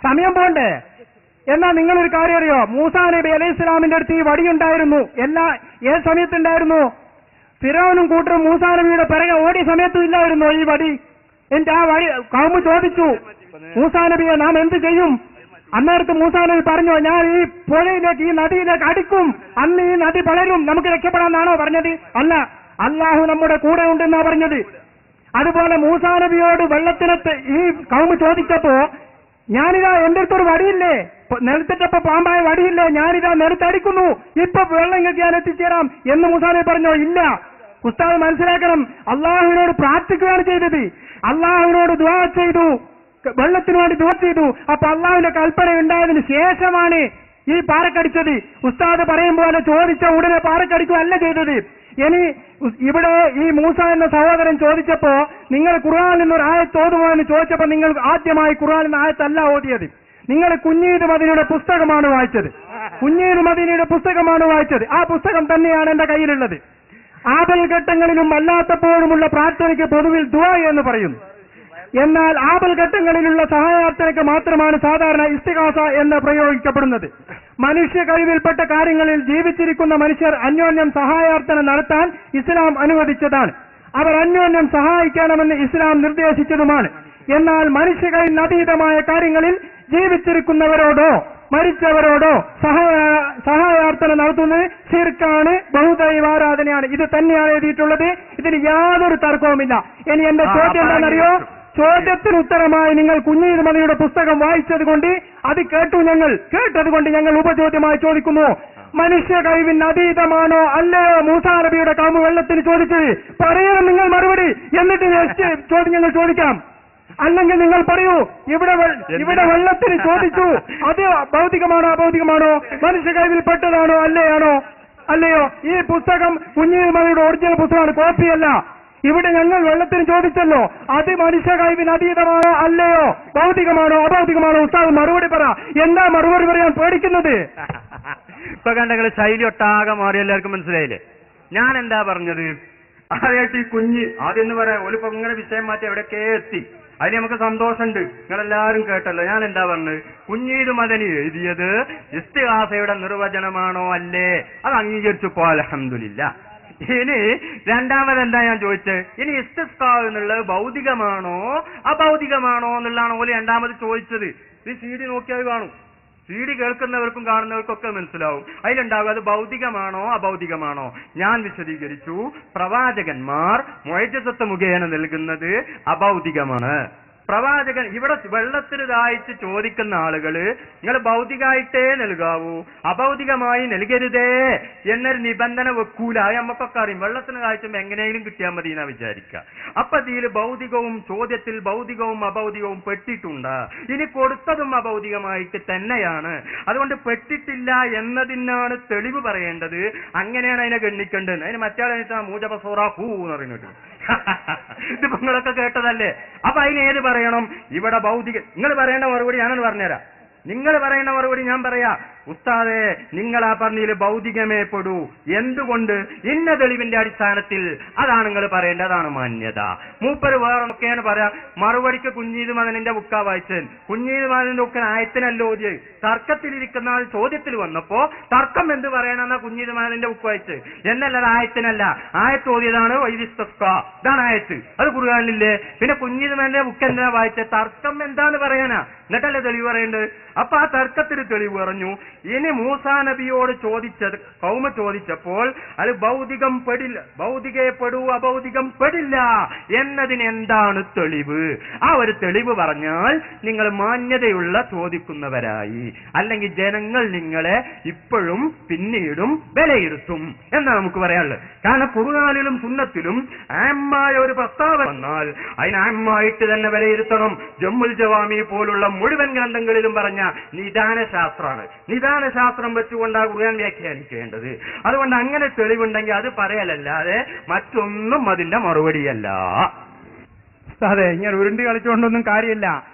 സമയം പോണ്ടേ? എന്നാ നിങ്ങളൊരു കാര്യം അറിയോ? മൂസാ നബി അലൈഹി ഇസ്ലാമിന്റെ അടുത്ത് ഈ വടിയുണ്ടായിരുന്നു. ഏത് സമയത്തുണ്ടായിരുന്നു? ഫിറൗനും കൂട്ടരും മൂസാ നബിയുടെ പിറകെ ഓടിയ സമയത്തും ഇല്ലായിരുന്നോ ഈ വടി? എന്നിട്ട് ആ വടി കൗമ് ചോദിച്ചു, മൂസാ നബിയെ നാം എന്ത് ചെയ്യും? അന്നേരത്ത് മൂസാ നബി പറഞ്ഞു, ഞാൻ ഈ പുഴയിലേക്ക്, ഈ നദിയിലേക്ക് അടിക്കും, അന്ന് ഈ നദി വളരും, നമുക്ക് രക്ഷപ്പെടാമെന്നാണോ പറഞ്ഞത്? അല്ല, അള്ളാഹു നമ്മുടെ കൂടെ ഉണ്ടെന്നാ പറഞ്ഞത്. അതുപോലെ മൂസാ നബിയോട് വെള്ളത്തിനകത്ത് ഈ കൗമ് ചോദിച്ചപ്പോ, ഞാനിതാ എന്റെ അടുത്തൊരു വടിയില്ലേ, നിലത്തിട്ടപ്പോ പാമ്പായ വടിയില്ലേ, ഞാനിതാ നിലത്തടിക്കുന്നു, ഇപ്പൊ വെള്ളം ഇങ്ങക്ക് ഞാൻ എത്തിച്ചേരാം എന്ന് മൂസാ നബി പറഞ്ഞോ? ഇല്ല. ഉസ്താദ് മനസ്സിലാക്കണം, അള്ളാഹുവിനോട് പ്രാർത്ഥിക്കുകയാണ് ചെയ്തത്. അള്ളാഹുവിനോട് ദുആ ചെയ്തു, വെള്ളത്തിനു വേണ്ടി ദുആ ചെയ്തു. അപ്പൊ അള്ളാഹുവിന്റെ കൽപ്പന ഉണ്ടായതിനു ശേഷമാണ് ഈ പാറക്കടിച്ചത്. ഉസ്താദ് പറയും പോലെ ചോദിച്ച ഉടനെ പാറക്കടിക്കുകയല്ല ചെയ്തത്. ഇനി ഇവിടെ ഈ മൂസ എന്ന സഹോദരൻ ചോദിച്ചപ്പോ, നിങ്ങൾ ഖുർആനിൽ നിന്നൊരു ആയത്ത് ഓതുമോ എന്ന് ചോദിച്ചപ്പോ, നിങ്ങൾ ആദ്യമായി ഖുർആനിൽ നിന്ന് ആയത്തല്ല ഓതിയത്, നിങ്ങൾ കുഞ്ഞീദ് മദീനയുടെ പുസ്തകമാണ് വായിച്ചത്. കുഞ്ഞീദ് മദീനയുടെ പുസ്തകമാണ് വായിച്ചത്. ആ പുസ്തകം തന്നെയാണ് എന്റെ കയ്യിലുള്ളത്. ആപൽഘട്ടങ്ങളിലും അല്ലാത്തപ്പോഴുമുള്ള പ്രാർത്ഥനയ്ക്ക് പൊതുവിൽ ദുആ എന്ന് പറയുന്നു. എന്നാൽ ആപൽഘട്ടങ്ങളിലുള്ള സഹായാർത്ഥനയ്ക്ക് മാത്രമാണ് സാധാരണ ഇസ്തിഗാസ എന്ന് പ്രയോഗിക്കപ്പെടുന്നത്. മനുഷ്യ കഴിവിൽപ്പെട്ട കാര്യങ്ങളിൽ ജീവിച്ചിരിക്കുന്ന മനുഷ്യർ അന്യോന്യം സഹായാർത്ഥന നടത്താൻ ഇസ്ലാം അനുവദിച്ചതാണ്. അവർ അന്യോന്യം സഹായിക്കണമെന്ന് ഇസ്ലാം നിർദ്ദേശിച്ചതുമാണ്. എന്നാൽ മനുഷ്യ കഴിവിന് അതീതമായ കാര്യങ്ങളിൽ ജീവിച്ചിരിക്കുന്നവരോടോ മരിച്ചവരോടോ സഹായാർത്ഥന നടത്തുന്നത് ശിർക്കാണ്, ബഹുദൈവാരാധനയാണ്. ഇത് തന്നെയാണ് എഴുതിയിട്ടുള്ളത്. ഇതിന് യാതൊരു തർക്കവുമില്ല. ഇനി എന്റെ ചോദ്യം എന്താണെന്നറിയോ? ചോദ്യത്തിന് ഉത്തരമായി നിങ്ങൾ കുഞ്ഞീദ് മദീനയുടെ പുസ്തകം വായിച്ചത് കൊണ്ട്, അത് കേട്ടതുകൊണ്ട് ഞങ്ങൾ ഉപചോദ്യമായി ചോദിക്കുന്നു, മനുഷ്യ കഴിവിന് അതീതമാണോ അല്ലയോ മൂസാ നബിയുടെ കൗമ് വെള്ളത്തിന് ചോദിച്ചത്? പറയണം നിങ്ങൾ മറുപടി, എന്നിട്ട് ചോദ്യം ഞങ്ങൾ ചോദിക്കാം. അല്ലെങ്കിൽ നിങ്ങൾ പറയൂ, ഇവിടെ വെള്ളത്തിന് ചോദിച്ചു, അത് ഭൗതികമാണോ അഭൗതികമാണോ, മനുഷ്യ കഴിവിൽ പെട്ടതാണോ അല്ലയോ? ഈ പുസ്തകം കുഞ്ഞീദ് മദീനയുടെ ഒറിജിനൽ പുസ്തകമാണ്, കോപ്പിയല്ല. ഇവിടെ ഞങ്ങൾ വെള്ളത്തിന് ചോദിച്ചല്ലോ, അത് മനുഷ്യ കഴിവിന് അതീതമാണോ അല്ലയോ, ഭൗതികമാണോ അഭൗതികമാണോ? ഉസ്താദ് മറുപടി പറ. എന്താ മറുപടി പറയാൻ പേടിക്കുന്നത്? ഇപ്പൊ കണ്ടെങ്കിൽ ശൈലി ഒട്ടാകെ മാറി, എല്ലാവർക്കും മനസ്സിലായില്ലേ ഞാൻ എന്താ പറഞ്ഞത്? ആദ്യമായിട്ട് ഈ കുഞ്ഞ് ആദ്യം എന്ന് പറയാം, ഒലിപ്പോ ഇങ്ങനെ വിഷയം മാറ്റി എവിടെയൊക്കെ എത്തി, അതിന് നമുക്ക് സന്തോഷമുണ്ട്. നിങ്ങളെല്ലാവരും കേട്ടല്ലോ ഞാൻ എന്താ പറഞ്ഞത്? കുഞ്ഞീദ് മദനി എഴുതിയത് ഇസ്തിഗാസയുടെ നിർവചനമാണോ അല്ലേ? അത് അംഗീകരിച്ചപ്പോ അൽഹംദുലില്ലാ. ഇനി രണ്ടാമതെന്താ ഞാൻ ചോദിച്ചത്? ഇനി ഇസ്തിസ്ഖാ എന്നുള്ളത് ഭൗതികമാണോ അഭൗതികമാണോ എന്നുള്ളതാണ് ഓല് രണ്ടാമത് ചോദിച്ചത്. ഈ CD നോക്കിയാൽ കാണും, CD കേൾക്കുന്നവർക്കും കാണുന്നവർക്കൊക്കെ മനസ്സിലാവും. അതിലുണ്ടാവും അത് ഭൗതികമാണോ അഭൗതികമാണോ. ഞാൻ വിശദീകരിച്ചു, പ്രവാചകന്മാർ മുഅ്ജിസത്ത് മുഖേന നൽകുന്നത് അഭൗതികമാണ്. പ്രവാചകൻ ഇവിടെ വെള്ളത്തിന് ദാഹിച്ച് ചോദിക്കുന്ന ആളുകള് നിങ്ങൾ ഭൗതികമായിട്ടേ നൽകാവൂ, അഭൗതികമായി നൽകരുതേ എന്നൊരു നിബന്ധന വെക്കൂല. അത് നമുക്കൊക്കെ അറിയും. വെള്ളത്തിന് ദാഹിച്ചുമ്പോ എങ്ങനെയെങ്കിലും കിട്ടിയാൽ മതി എന്നാ വിചാരിക്കുക. അപ്പൊ ഇതിൽ ഭൗതികവും, ചോദ്യത്തിൽ ഭൗതികവും അഭൗതികവും പെട്ടിട്ടുണ്ട്. ഇനി കൊടുത്തതും അഭൗതികമായിട്ട് തന്നെയാണ്. അതുകൊണ്ട് പെട്ടിട്ടില്ല എന്നതിനാണ് തെളിവ് പറയേണ്ടത്. അങ്ങനെയാണ് അതിനെ ഗണ്ണിക്കേണ്ടത്. അതിന് മറ്റാളെ മൂജബസോറാഹൂ എന്ന് പറയുന്നത് ഇതിപ്പോ നിങ്ങളൊക്കെ കേട്ടതല്ലേ. അപ്പൊ അതിന് ഏത് പറയണം? ഇവിടെ ഭൗതിക. നിങ്ങൾ പറയേണ്ട മറുപടി ഞാനൊന്ന് പറഞ്ഞുതരാം. നിങ്ങൾ പറയുന്ന മറുപടി ഞാൻ പറയാ. ഉസ്താദേ, നിങ്ങൾ ആ പറഞ്ഞതിൽ ഭൗതികമേ പെടൂ. എന്തുകൊണ്ട്? ഇന്ന തെളിവിന്റെ അടിസ്ഥാനത്തിൽ. അതാണ് നിങ്ങൾ പറയേണ്ടത്. അതാണ് മാന്യത. മൂപ്പര് വേറൊക്കെയാണ് പറയാ. മറുപടിക്ക് കുഞ്ഞീദ് മദനിന്റെ ബുക്കാ വായിച്ചത്. കുഞ്ഞീദ് മദനിന്റെ ബുക്കിന് ആയത്തിനല്ലോ ഓതിയത്. തർക്കത്തിലിരിക്കുന്ന ആൾ ചോദ്യത്തിൽ വന്നപ്പോ തർക്കം എന്ത് പറയണമെന്നാ കുഞ്ഞീദ് മദനിന്റെ ബുക്ക് വായിച്ചത് എന്നല്ലാതെ ആയത്തിനല്ല. ആയത്ത് ഓതിയതാണ് വൈദിസ്തസ്ക. ഇതാണ് ആയത്ത്. അത് ഖുർആനിലില്ലേ. പിന്നെ കുഞ്ഞീദ് മദനിന്റെ ബുക്ക് എന്താ വായിച്ചത്? തർക്കം എന്താന്ന് പറയാനാ, എന്നിട്ടല്ലേ തെളിവ് പറയേണ്ടത്. അപ്പൊ ആ തർക്കത്തിന് തെളിവ് പറഞ്ഞു. ഇനി മൂസാ നബിയോട് കൗമ ചോദിച്ചപ്പോൾ അത് ഭൗതികം പെടില്ല, ഭൗതികേ പെടൂ അഭൗതികം പെടില്ല എന്നതിന് എന്താണ് തെളിവ്? ആ ഒരു തെളിവ് പറഞ്ഞാൽ നിങ്ങൾ മാന്യതയുള്ള ചോദിക്കുന്നവരായി. അല്ലെങ്കിൽ ജനങ്ങൾ നിങ്ങളെ ഇപ്പോഴും പിന്നീടും വിലയിരുത്തും എന്നാണ് നമുക്ക് പറയാനുള്ളത്. കാരണം ഖുർആനിലും സുന്നത്തിലും ആമായ ഒരു പ്രസ്താവന വന്നാൽ അതിന് ആമായിട്ട് തന്നെ വിലയിരുത്തണം. ജമ്മുൽ ജവാമി പോലുള്ള മുഴുവൻ ഗ്രന്ഥങ്ങളിലും പറഞ്ഞ നിദാന ശാസ്ത്രമാണ്. നിദാന ശാസ്ത്രം വെച്ചുകൊണ്ടാണ് ഖുർആൻ വ്യാഖ്യാനിക്കേണ്ടത്. അതുകൊണ്ട് അങ്ങനെ തെളിവുണ്ടെങ്കിൽ അത് പറയലല്ലാതെ മറ്റൊന്നും അതിന്റെ മറുപടിയല്ല. അതെ, ഇങ്ങനെ ഉരുണ്ടി കളിച്ചുകൊണ്ടൊന്നും കാര്യമില്ല.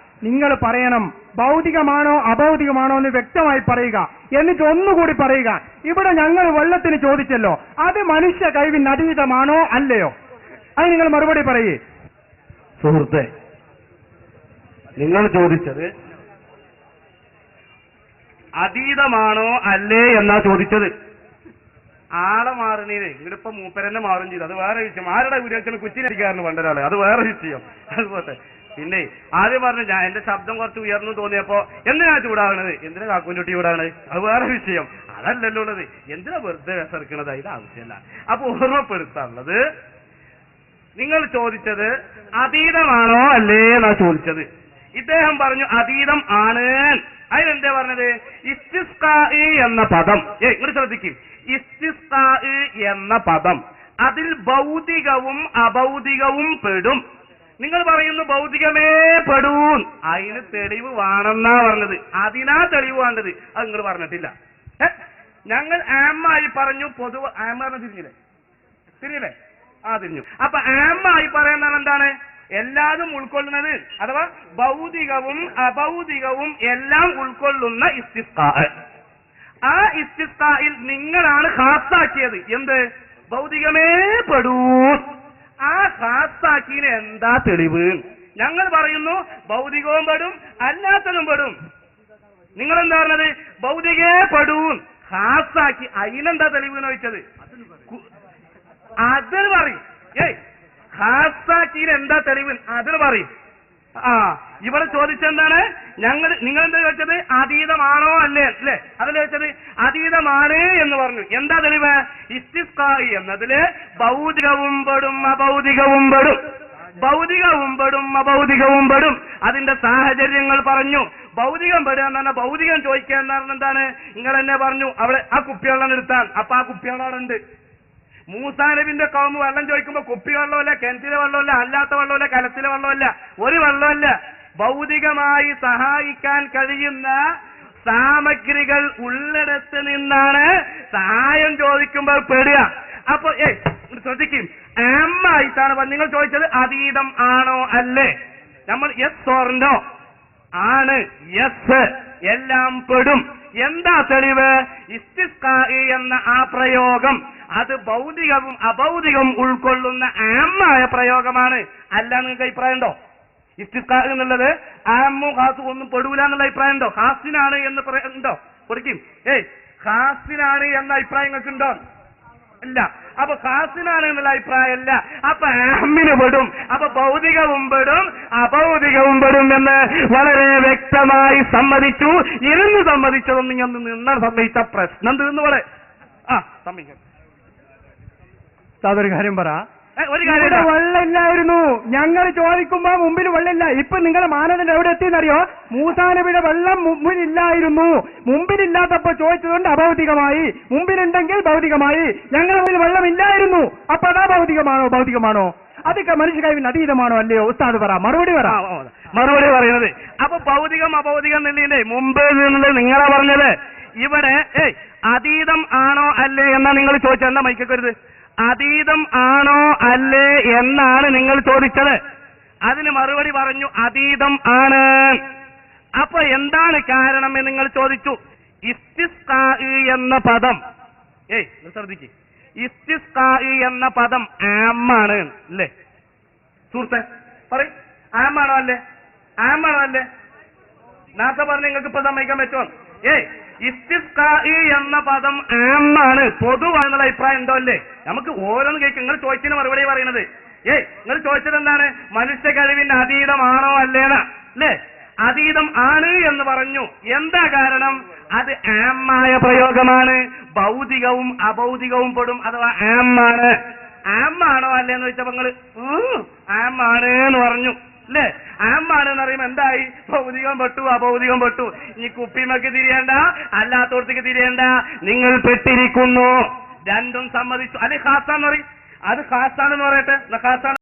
നിങ്ങൾ പറയണം ഭൗതികമാണോ അഭൗതികമാണോ എന്ന് വ്യക്തമായി പറയുക. എന്നിട്ട് ഒന്നുകൂടി പറയുക, ഇവിടെ ഞങ്ങൾ വെള്ളത്തിന് ചോദിച്ചല്ലോ, അത് മനുഷ്യ കഴിവിന് അതീതമാണോ അല്ലയോ? അത് നിങ്ങൾ മറുപടി പറയേ. സുഹൃത്തെ, നിങ്ങൾ ചോദിച്ചത് അതീതമാണോ അല്ലേ എന്നാ ചോദിച്ചത്. ആളെ മാറുന്നീര് ഇവിടിപ്പോ മൂപ്പരെന്നെ മാറും ചെയ്തു, അത് വേറെ വിഷയം. ആരുടെ ഗുരുവച്ചന് കുച്ചിനടിക്കാരന് പണ്ടൊരാള്, അത് വേറെ വിഷയം. അതുപോലെ പിന്നെ ആദ്യം പറഞ്ഞു ഞാൻ എന്റെ ശബ്ദം കുറച്ച് ഉയർന്നു തോന്നിയപ്പോ എന്തിനാ ചൂടാകണത്, എന്തിനാ കാക്കുൻകുട്ടി ചൂടാകണത്, അത് വേറെ വിഷയം. അതല്ലല്ലോ ഉള്ളത്, എന്തിനാ വെറുതെ വിസർക്കണത്, ഇത് ആവശ്യമല്ല. അപ്പൊ ഓർമ്മപ്പെടുത്താനുള്ളത്, നിങ്ങൾ ചോദിച്ചത് അതീതമാണോ അല്ലേ എന്നാ ചോദിച്ചത്. ഇദ്ദേഹം പറഞ്ഞു അതീതം ആണ്. അതിനെന്താ പറഞ്ഞത്? ഇസ്തിസ്ഖാഇ എന്ന പദം, ഇങ്ങോട്ട് ശ്രദ്ധിക്കും, ഇസ്തിസ്ഖാഇ എന്ന പദം അതിൽ ഭൗതികവും അഭൗതികവും പെടും. നിങ്ങൾ പറയുന്നു ഭൗതികമേ പെടൂ, അതിന് തെളിവ് വേണമെന്നാ പറഞ്ഞത്. അതിനാ തെളിവ് വേണ്ടത്, അത് നിങ്ങൾ പറഞ്ഞിട്ടില്ല. ഞങ്ങൾ ആമായി പറഞ്ഞു, പൊതുവെ ആമ തിരിഞ്ഞില്ലേ, തിരിഞ്ഞില്ലേ? തിരിഞ്ഞു. അപ്പൊ ആമായി പറയുന്നത് എന്താണ്? എല്ലാതും ഉൾക്കൊള്ളുന്നത്, അഥവാ ഭൗതികവും അഭൗതികവും എല്ലാം ഉൾക്കൊള്ളുന്ന ഇസ്തിസ്ഖാ. ആ ഇസ്തിസ്ഖായിൽ നിങ്ങളാണ് ഖാസാക്കിയത്. എന്ത്? ഭൗതികമേ പെടൂ. ആ ഖാസാക്കിന് എന്താ തെളിവ്? ഞങ്ങൾ പറയുന്നു ഭൗതികവും പെടും അല്ലാത്തതും പെടും. നിങ്ങളെന്താ പറഞ്ഞത്? ഭൗതികേ പെടൂ ഖാസാക്കി. അതിനെന്താ തെളിവ് എന്ന് ചോദിച്ചത്? അതിന് പറയും. ഖാസാക്കിന് എന്താ തെളിവ്? അതിന് പറയും. ഇവിടെ ചോദിച്ചെന്താണ്? നിങ്ങൾ എന്താ ചോദിച്ചത്? അതീതമാണോ അല്ലേ അല്ലേ? അതിൽ ചോദിച്ചത് അതീതമാണ് എന്ന് പറഞ്ഞു. എന്താ തെളിവ്? ഇസ്തിസ്ഖാഇ എന്നതില് ഭൗതികവും പെടും അഭൗതികവും പെടും, ഭൗതികവും പെടും അഭൗതികവും പെടും. അതിന്റെ സാഹചര്യങ്ങൾ പറഞ്ഞു. ഭൗതികം പെടുക എന്ന് പറഞ്ഞാൽ ഭൗതികം ചോദിക്കുക എന്ന് പറഞ്ഞാൽ എന്താണ്? നിങ്ങൾ എന്നെ പറഞ്ഞു അവിടെ ആ കുപ്പിവെള്ളം നിർത്താൻ. അപ്പൊ ആ കുപ്പിവെള്ളം ഉണ്ട്. മൂസാ നബിന്റെ കൗമ് വെള്ളം ചോദിക്കുമ്പോ കുപ്പി വെള്ളമല്ല, കിണറ്റിലെ വെള്ളമല്ല, അല്ലാത്ത വെള്ളമല്ല, കലത്തിലെ വെള്ളമല്ല, ഒരു വെള്ളമല്ല. ഭൗതികമായി സഹായിക്കാൻ കഴിയുന്ന സാമഗ്രികൾ ഉള്ളിടത്ത് നിന്നാണ് സഹായം ചോദിക്കുമ്പോൾ പെടുക. അപ്പൊ ശ്രദ്ധിക്കും, ആമായിട്ടാണ് നിങ്ങൾ ചോദിച്ചത് അതീതം ആണോ അല്ലേ? നമ്മൾ യെസ് ഓർ നോ ആണ്. യെസ്, എല്ലാം പെടും. എന്താ തെളിവ്? ഇസ്തിസ്ഖാഇ എന്ന ആ പ്രയോഗം അത് ഭൗതികവും അഭൗതികവും ഉൾക്കൊള്ളുന്ന ആമായ പ്രയോഗമാണ്. അല്ല നിങ്ങൾക്ക് അഭിപ്രായം ഉണ്ടോ? ഇസ്തിസ്ഖാ എന്നുള്ളത് ആമോ ഖാസും ഒന്നും പെടൂല എന്നുള്ള അഭിപ്രായം ഉണ്ടോ? ഖാസിനാണ് എന്ന് ഉണ്ടോ? കൊടുക്കും. ഖാസിനാണ് എന്ന അഭിപ്രായം നിങ്ങൾക്ക് ഉണ്ടോ? ഇല്ല. അപ്പൊ ഖാസിനാണ് എന്നുള്ള അഭിപ്രായമല്ല. അപ്പൊ ആമിന് പെടും. അപ്പൊ ഭൗതികവും പെടും അഭൗതികവും പെടും എന്ന് വളരെ വ്യക്തമായി സമ്മതിച്ചു. ഇരുന്ന് സമ്മതിച്ചതൊന്നും നിങ്ങൾ നിന്നാണ് സമ്മതിച്ച പ്രശ്നം തീർന്നുപോലെ. സമ്മതിക്കാം. അതൊരു കാര്യം പറ. ഒരു കാര്യം, വെള്ളമില്ലായിരുന്നു. ഞങ്ങൾ ചോദിക്കുമ്പോ മുമ്പിൽ വെള്ളമില്ല. ഇപ്പൊ നിങ്ങളെ മാനദണ്ഡം എവിടെ എത്തിയെന്നറിയോ? മൂസാ നബിയുടെ വെള്ളം മുമ്പിലില്ലായിരുന്നു. മുമ്പിലില്ലാത്തപ്പോ ചോദിച്ചതുകൊണ്ട് അഭൗതികമായി, മുമ്പിലുണ്ടെങ്കിൽ ഭൗതികമായി. ഞങ്ങളുടെ മുമ്പിൽ വെള്ളമില്ലായിരുന്നു. അപ്പൊ അതാ ഭൗതികമാണോ ഭൗതികമാണോ? അതൊക്കെ മനുഷ്യ കഴിവിന് അതീതമാണോ അല്ലയോ? ഉസ്താദ് പറ, മറുപടി പറ. മറുപടി പറയുന്നത് അപ്പൊ ഭൗതികം അഭൗതികം എന്നുള്ളതിന്റെ മുമ്പ് നിന്നുള്ളത് നിങ്ങളാ പറഞ്ഞത്. ഇവിടെ അതീതം ആണോ അല്ലേ എന്നാ നിങ്ങൾ ചോദിച്ചത്. എന്താ മൈക്കരുത്? അതീതം ആണോ അല്ലേ എന്നാണ് നിങ്ങൾ ചോദിച്ചത്. അതിന് മറുപടി പറഞ്ഞു അതീതം ആണ്. അപ്പൊ എന്താണ് കാരണം എന്ന് നിങ്ങൾ ചോദിച്ചു. ഇസ്തിസ്ഖാഇ എന്ന പദം, ശ്രദ്ധിക്ക്, ഇസ്തിസ്ഖാഇ എന്ന പദം ആമാണ് അല്ലേ സുഹൃത്തെ? പറയും, ആമാണോ അല്ലേ? ആമാണോ അല്ലേ? നേരത്തെ പറഞ്ഞ് നിങ്ങൾക്ക് ഇപ്പൊ സമ്മതിക്കാൻ പറ്റുമോ? ഇസ്തിസ്ഖാഇ എന്ന പദം ആമാണ്, പൊതുവാണെന്നുള്ള അഭിപ്രായം ഉണ്ടോ അല്ലേ? നമുക്ക് ഓരോന്ന് കേൾക്കും. നിങ്ങൾ ചോദിച്ചതിന് മറുപടി പറയുന്നത്. നിങ്ങൾ ചോദിച്ചത് എന്താണ്? മനുഷ്യ കഴിവിന്റെ അതീതമാണോ അല്ലേന അല്ലേ? അതീതം ആണ് എന്ന് പറഞ്ഞു. എന്താ കാരണം? അത് ആമായ പ്രയോഗമാണ്. ഭൗതികവും അഭൗതികവും പെടും, അഥവാ ആമാണ്. ആമാണോ അല്ലേന്ന് ചോദിച്ചപ്പോ നിങ്ങൾ ആമാണ് എന്ന് പറഞ്ഞു അല്ലേ? ആമാണ് എന്ന് പറയുമ്പോ എന്തായി? ഭൗതികം പെട്ടു അഭൗതികം പെട്ടു. ഈ കുപ്പിമക്ക് തിരിയേണ്ട, അല്ലാത്തോടത്തേക്ക് തിരിയേണ്ട. നിങ്ങൾ പെട്ടിരിക്കുന്നു. രണ്ടും സമ്മതിച്ചു. അത് ഖാസാന്ന് പറയും. അത് ഖാസാണെന്ന് പറയട്ടെ. ഖാസാണ്